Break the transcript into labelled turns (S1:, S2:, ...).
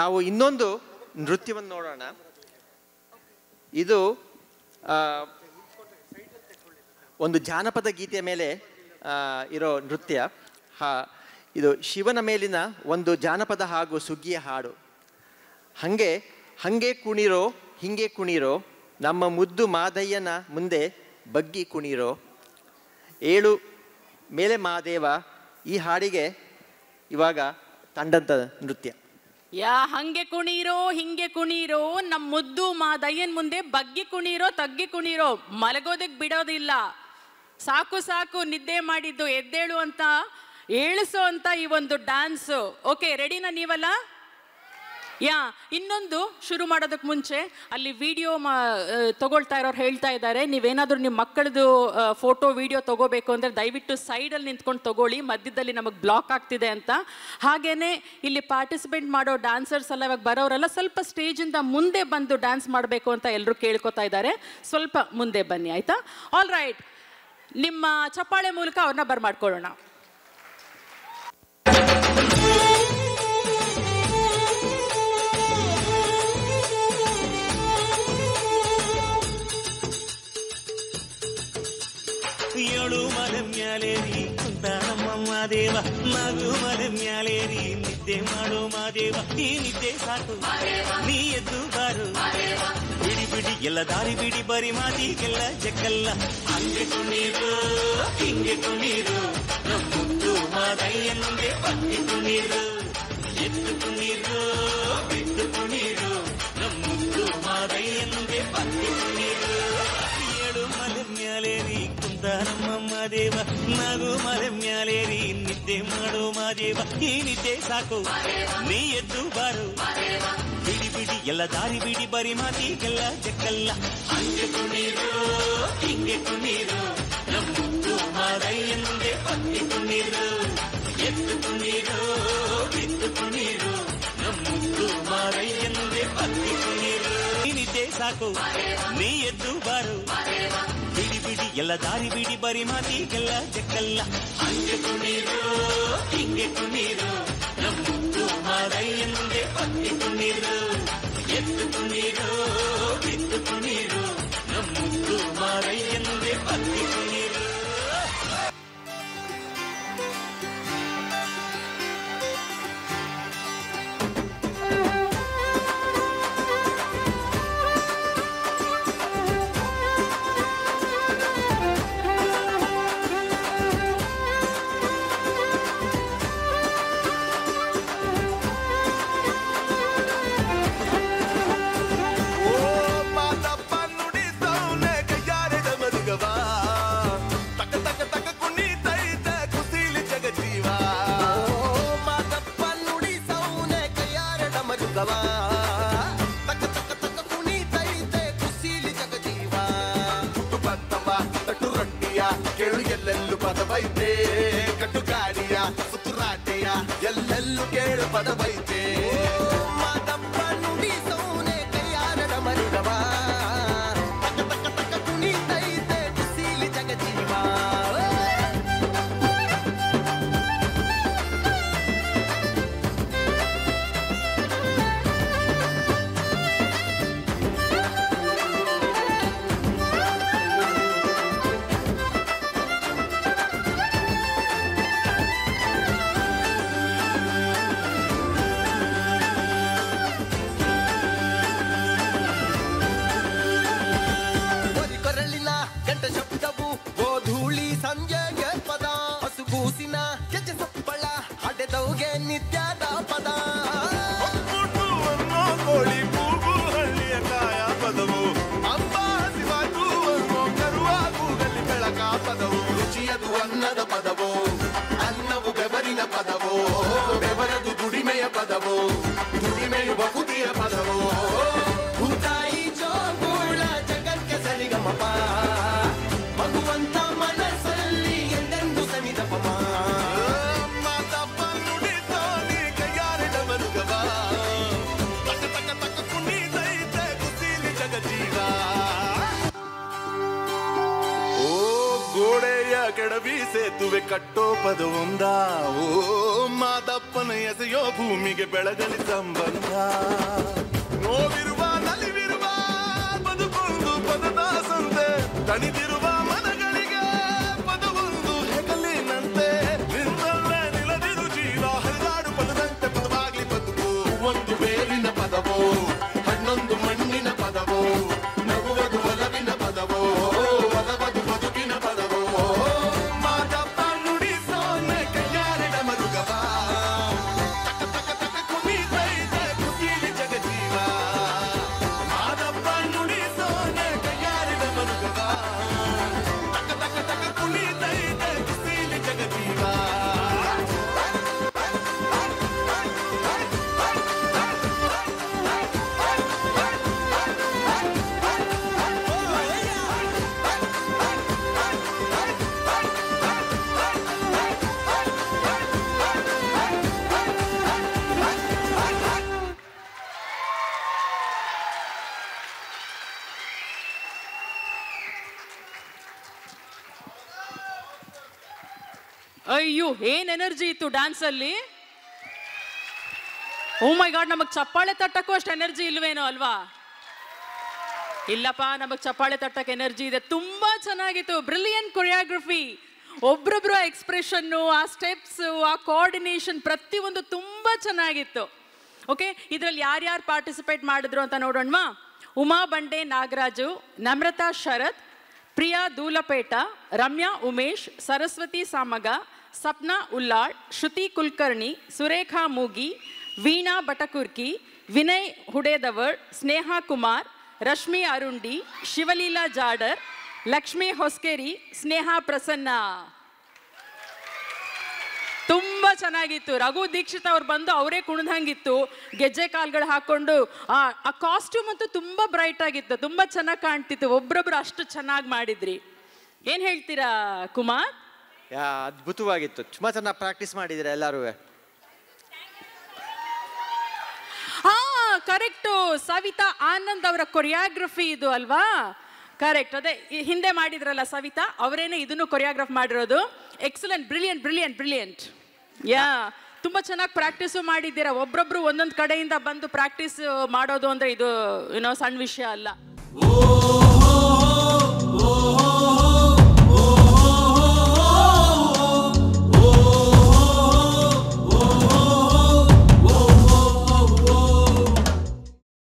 S1: ನಾವು ಇನ್ನೊಂದು ನೃತ್ಯವನ್ನು ನೋಡೋಣ. ಇದು ಒಂದು ಜಾನಪದ ಗೀತೆಯ ಮೇಲೆ ಇರೋ ನೃತ್ಯ. ಇದು ಶಿವನ ಮೇಲಿನ ಒಂದು ಜಾನಪದ ಹಾಗೂ ಸುಗ್ಗಿಯ ಹಾಡು. ಹಂಗೆ ಕುಣಿರೋ ಹಿಂಗೆ ಕುಣಿರೋ, ನಮ್ಮ ಮುದ್ದು ಮಾದಯ್ಯನ ಮುಂದೆ ಬಗ್ಗಿ ಕುಣಿರೋ, ಏಳು ಮೇಲೆ ಮಾದೇವ. ಈ ಹಾಡಿಗೆ ಇವಾಗ ತಂಡಂತ ನೃತ್ಯ.
S2: ಹಂಗೆ ಕುಣೀರೋ ಹಿಂಗೆ ಕುಣೀರೋ, ನಮ್ಮ ಮುದ್ದು ಮಾದಯ್ಯನ ಮುಂದೆ ಬಗ್ಗಿ ಕುಣೀರೋ ತಗ್ಗಿ ಕುಣೀರೋ, ಮಲಗೋದಕ್ಕೆ ಬಿಡೋದಿಲ್ಲ. ಸಾಕು ಸಾಕು ನಿದ್ದೆ ಮಾಡಿದ್ದು, ಎದ್ದೇಳು ಅಂತ ಏಳಿಸೋ ಅಂತ ಈ ಒಂದು ಡ್ಯಾನ್ಸು. ಓಕೆ, ರೆಡಿನಾ ನೀವಲ್ಲ? ಇನ್ನೊಂದು ಶುರು ಮಾಡೋದಕ್ಕೆ ಮುಂಚೆ ಅಲ್ಲಿ ವಿಡಿಯೋ ತಗೊಳ್ತಾ ಇರೋರು ಹೇಳ್ತಾ ಇದ್ದಾರೆ, ನೀವೇನಾದರೂ ನಿಮ್ಮ ಮಕ್ಕಳದು ಫೋಟೋ ವಿಡಿಯೋ ತಗೋಬೇಕು ಅಂದರೆ ದಯವಿಟ್ಟು ಸೈಡಲ್ಲಿ ನಿಂತ್ಕೊಂಡು ತಗೊಳ್ಳಿ, ಮಧ್ಯದಲ್ಲಿ ನಮಗೆ ಬ್ಲಾಕ್ ಆಗ್ತಿದೆ ಅಂತ. ಹಾಗೇನೆ ಇಲ್ಲಿ ಪಾರ್ಟಿಸಿಪೇಟ್ ಮಾಡೋ ಡ್ಯಾನ್ಸರ್ಸ್ ಎಲ್ಲ ಇವಾಗ ಬರೋರೆಲ್ಲ ಸ್ವಲ್ಪ ಸ್ಟೇಜಿಂದ ಮುಂದೆ ಬಂದು ಡ್ಯಾನ್ಸ್ ಮಾಡಬೇಕು ಅಂತ ಎಲ್ಲರೂ ಕೇಳ್ಕೊತಾ ಇದ್ದಾರೆ. ಸ್ವಲ್ಪ ಮುಂದೆ ಬನ್ನಿ, ಆಯಿತಾ? ಆಲ್ ರೈಟ್, ನಿಮ್ಮ ಚಪ್ಪಾಳೆ ಮೂಲಕ ಅವ್ರನ್ನ ಬರ್ಮಾಡ್ಕೊಳ್ಳೋಣ.
S3: ಏಳು ಮಲೆ ಮ್ಯಾಲೇರಿ ಕುಂತ ನಮ್ಮ ಮಾದೇವ, ನಗು ಮಲೆ ಮ್ಯಾಲೇರಿ ನಿದ್ದೆ ಮಾಡೋ ಮಾದೇವ. ಈ ನಿದ್ದೆ ಸಾಕು ನೀ ಎದ್ದು ಬಾರು, ಬಿಡಿ ಬಿಡಿ ಎಲ್ಲ ದಾರಿ ಬಿಡಿ, ಬರಿ ಮಾತಿಗೆಲ್ಲ ಜಕ್ಕಲ್ಲ. ಹಂಗೆ ಕುಣೀರು ಹಿಂಗೆ ಕುಣೀರು, ನಮ್ಮ ಮುದ್ದು ಮಾದಯ್ಯನಿಗೆ ಬಗ್ಗಿ ಕುಣೀರು, ಎದ್ದು ಕುಣೀರು ಬಿದ್ದು ಕುಣೀರು, ನಮ್ಮ ಮುದ್ದು ಮಾದಯ್ಯನಿಗೆ ಬಗ್ಗಿ ಕುಣೀರು. ಏಳು ಮಲೆ ಮ್ಯಾಲೇರಿ ಕುಂತ ನಮ್ಮ ಮಾದೇವ, ನಗು ಮಲೆ ಮ್ಯಾಲೇರಿ ನಿದ್ದೆ ಮಾಡೋ ಮಾದೇವ. ಈ ನಿದ್ದೆ ಸಾಕು ನೀ ಎದ್ದು ಬಾರು, ಬಿಡಿ ಬಿಡಿ ಎಲ್ಲ ದಾರಿ ಬಿಡಿ, ಬರಿ ಮಾತಿಗೆಲ್ಲ ಜಕ್ಕಲ್ಲ. ಹಂಗೆ ಕುಣೀರು ಹಿಂಗೆ ಕುಣೀರು, ನಮ್ಮ ಮುದ್ದು ಮಾದಯ್ಯನಿಗೆ ಬಗ್ಗಿ ಕುಣೀರು, ಎದ್ದು ಕುಣೀರು ಬಿದ್ದು ಕುಣೀರು, ನಮ್ಮ ಮುದ್ದು ಮಾದಯ್ಯನಿಗೆ ಬಗ್ಗಿ ಕುಣೀರು. ಈ ನಿದ್ದೆ ಸಾಕು ನೀ ಎದ್ದು ಬಾರು, ಬಿಡಿ ಬಿಡಿ ಎಲ್ಲ ದಾರಿ ಬಿಡಿ, ಬರಿ ಮಾತಿಗೆಲ್ಲ ಜಕ್ಕಲ್ಲ. ಹಂಗೆ ಕುಣೀರು ಹಿಂಗೆ ಕುಣೀರು, ನಮ್ಮ ಮುದ್ದು ಮಾದಯ್ಯನಿಗೆ ಬಗ್ಗಿ ಕುಣೀರು, ಎದ್ದು ಕುಣೀರು ಬಿದ್ದು ಕುಣೀರು, ನಮ್ಮ ಮುದ್ದು ಮಾದಯ್ಯನಿಗೆ ಬಗ್ಗಿ ಕುಣೀರು. ಎಲ್ಲೆಲ್ಲೂ ಪದವೈತೆ, ಕಟ್ಟುಗಾಡಿಯ ಸುತ್ತುರಾಟೆಯ ಎಲ್ಲೆಲ್ಲೂ ಕೇಳು ಪದವೈತೆ. ಮಾದಪ್ಪ ನುಡಿ ಸೌನೆ ಕೈಯಾರಡ ಮರುಗವ, ತಕ ತಕ ತಕ ಕುಣಿತೈತೆ ಕುಸೀಲಿ ಜಗಜೀವ. ನಿತ್ಯದ ಪದ ಕೋಳಿ ಕೂಗು ಹಳ್ಳಿಯ ಕಾಯ ಪದವು, ಅಂಬ ಹಸಿವಾಗು ಕರುವ ಕೂಗಲ್ಲಿ ಬೆಳಕ ಪದವು, ರುಚಿಯದು ಅನ್ನದ ಪದವು, ಅನ್ನವು ಬೆವರಿನ ಪದವು, ಬೆವರದು ದುಡಿಮೆಯ ಪದವು, ದುಡಿಮೆಯು ಬಹುದಿಯ ಪದವು. ಭೂತಾಯಿ ಜೋಗೂಳ ಜಗಕ್ಕೆ ಸರಿಗಮಪ, ಮಗುವಂತ ಮನಸ್ಸಲ್ಲಿ ಎಂದೆಂದು ಸಮಿದಪ. ಗೋಡೆಯ ಕೆಡವಿ ಸೇತುವೆ ಕಟ್ಟೋ ಪದವೊಂದ, ಓ ಮಾದಪ್ಪ
S4: ಅಪ್ಪನ ಎಸೆಯೋ ಭೂಮಿಗೆ ಬೆಳಗಲಿ ಸಂಬಂಧ ನೋವಿರುವ ನಲಿವಿರುವ ಬದುಕೊಂದು ಪದದ ಸಂತೆ ತಣಿದಿರುವ ಮನಗಳಿಗೆ ಪದವೊಂದು ಹೆಗಲಿನಂತೆ ನಿಂತಲ್ಲೇ ನಿಲದಿರು ಜೀವ ಹರಿದಾಡು ಪದದಂತೆ ಪದವಾಗ್ಲಿ ಬದುಕು ಒಂದು ಬೇರಿನ ಪದವೋ ಹಣ್ಣೊಂದು ಮಣ್ಣಿನ ಪದವೋ ನಗುವುದು ಒಲವಿನ ಪದವೋ ಒಲವದು ಬದುಕಿನ ಪದವೋ ಮಾದಪ್ಪ ನುಡಿಸೋನೆ ಕೈಯಾರಿಡ ಮರುಗವ ತಕ ತಕ ತಕ ಕುಣಿತೈತೆ ಖುಷಿಲಿ ಜಗಜೀವ ಮಾದಪ್ಪ ನುಡಿಸೋನೆ ಕೈಯಾರಿಡ ಮರುಗವ ತಕ ತಕ ತಕ ಕುಣಿತೈತೆ ಖುಷಿಲಿ ಜಗಜೀವ
S2: ಅಯ್ಯೋ ಏನ್ ಎನರ್ಜಿ ಇತ್ತು ಡ್ಯಾನ್ಸ್ ಅಲ್ಲಿ. ಓ ಮೈ ಗಾಡ್, ನಮಗ್ ಚಪ್ಪಾಳೆ ತಟ್ಟಕ್ಕೂ ಅಷ್ಟು ಎನರ್ಜಿ ಇಲ್ವೇನೋ ಅಲ್ವಾ? ಇಲ್ಲಪ್ಪ, ನಮಗ್ ಚಪ್ಪಾಳೆ ತಟ್ಟಕ್ಕೆ ಎನರ್ಜಿ ಇದೆ. ತುಂಬಾ ಚೆನ್ನಾಗಿತ್ತು, ಬ್ರಿಲಿಯಂಟ್ ಕೊರಿಯೋಗ್ರಫಿ. ಒಬ್ರೊಬ್ರು ಎಕ್ಸ್ಪ್ರೆಷನ್ನು, ಆ ಸ್ಟೆಪ್ಸ್, ಆ ಕೋಆರ್ಡಿನೇಷನ್ ಪ್ರತಿಯೊಂದು ತುಂಬಾ ಚೆನ್ನಾಗಿತ್ತು. ಓಕೆ, ಇದ್ರಲ್ಲಿ ಯಾರ್ಯಾರು ಪಾರ್ಟಿಸಿಪೇಟ್ ಮಾಡಿದ್ರು ಅಂತ ನೋಡೋಣವಾ? ಉಮಾ ಬಂಡೆ ನಾಗರಾಜು, ನಮ್ರತಾ ಶರತ್, ಪ್ರಿಯಾ ದೂಲಪೇಟ, ರಮ್ಯಾ ಉಮೇಶ್, ಸರಸ್ವತಿ ಸಾಮಗ, ಸಪ್ನಾ ಉಲ್ಲಾಳ್, ಶ್ರುತಿ ಕುಲಕರ್ಣಿ, ಸುರೇಖಾ ಮೂಗಿ, ವೀಣಾ ಬಟಕುರ್ಕಿ, ವಿನಯ್ ಹುಡೇದವರ್, ಸ್ನೇಹಾ ಕುಮಾರ್, ರಶ್ಮಿ ಅರುಂಡಿ, ಶಿವಲೀಲಾ ಜಾಡರ್, ಲಕ್ಷ್ಮಿ ಹೊಸ್ಕೇರಿ, ಸ್ನೇಹಾ ಪ್ರಸನ್ನ. ತುಂಬ ಚೆನ್ನಾಗಿತ್ತು. ರಘು ದೀಕ್ಷಿತ್ ಅವ್ರು ಬಂದು ಅವರೇ ಕುಣಿದಂಗಿತ್ತು, ಗೆಜ್ಜೆ ಕಾಲ್ಗಳು ಹಾಕೊಂಡು. ಆ ಕಾಸ್ಟ್ಯೂಮ್ ಅಂತೂ ತುಂಬ ಬ್ರೈಟ್ ಆಗಿತ್ತು, ತುಂಬ ಚೆನ್ನಾಗಿ ಕಾಣ್ತಿತ್ತು. ಒಬ್ರೊಬ್ರು ಅಷ್ಟು ಚೆನ್ನಾಗಿ ಮಾಡಿದ್ರಿ. ಏನು ಹೇಳ್ತೀರಾ ಕುಮಾರ್?
S1: ಅದ್ಭುತವಾಗಿತ್ತು, ತುಂಬ ಚೆನ್ನಾಗಿ ಪ್ರಾಕ್ಟೀಸ್ ಮಾಡಿದ್ದೀರಾ ಎಲ್ಲರೂ.
S2: ಹಾ, ಕರೆಕ್ಟು. ಸವಿತಾ ಆನಂದ್ ಅವರ ಕೊರಿಯೋಗ್ರಫಿ ಇದು ಅಲ್ವಾ? ಕರೆಕ್ಟ್, ಅದೇ ಹಿಂದೆ ಮಾಡಿದ್ರಲ್ಲ ಸವಿತಾ, ಅವರೇನೆ ಇದನ್ನು ಕೊರಿಯೋಗ್ರಾಫ್ ಮಾಡಿರೋದು. Excellent, brilliant brilliant brilliant. Yeah, ತುಂಬ ಚೆನ್ನಾಗಿ ಪ್ರಾಕ್ಟೀಸು ಮಾಡಿದ್ದೀರಾ. ಒಬ್ರೊಬ್ರು ಒಂದೊಂದು ಕಡೆಯಿಂದ ಬಂದು ಪ್ರಾಕ್ಟೀಸ್ ಮಾಡೋದು ಅಂದರೆ ಇದು ಸಣ್ಣ ವಿಷಯ ಅಲ್ಲ.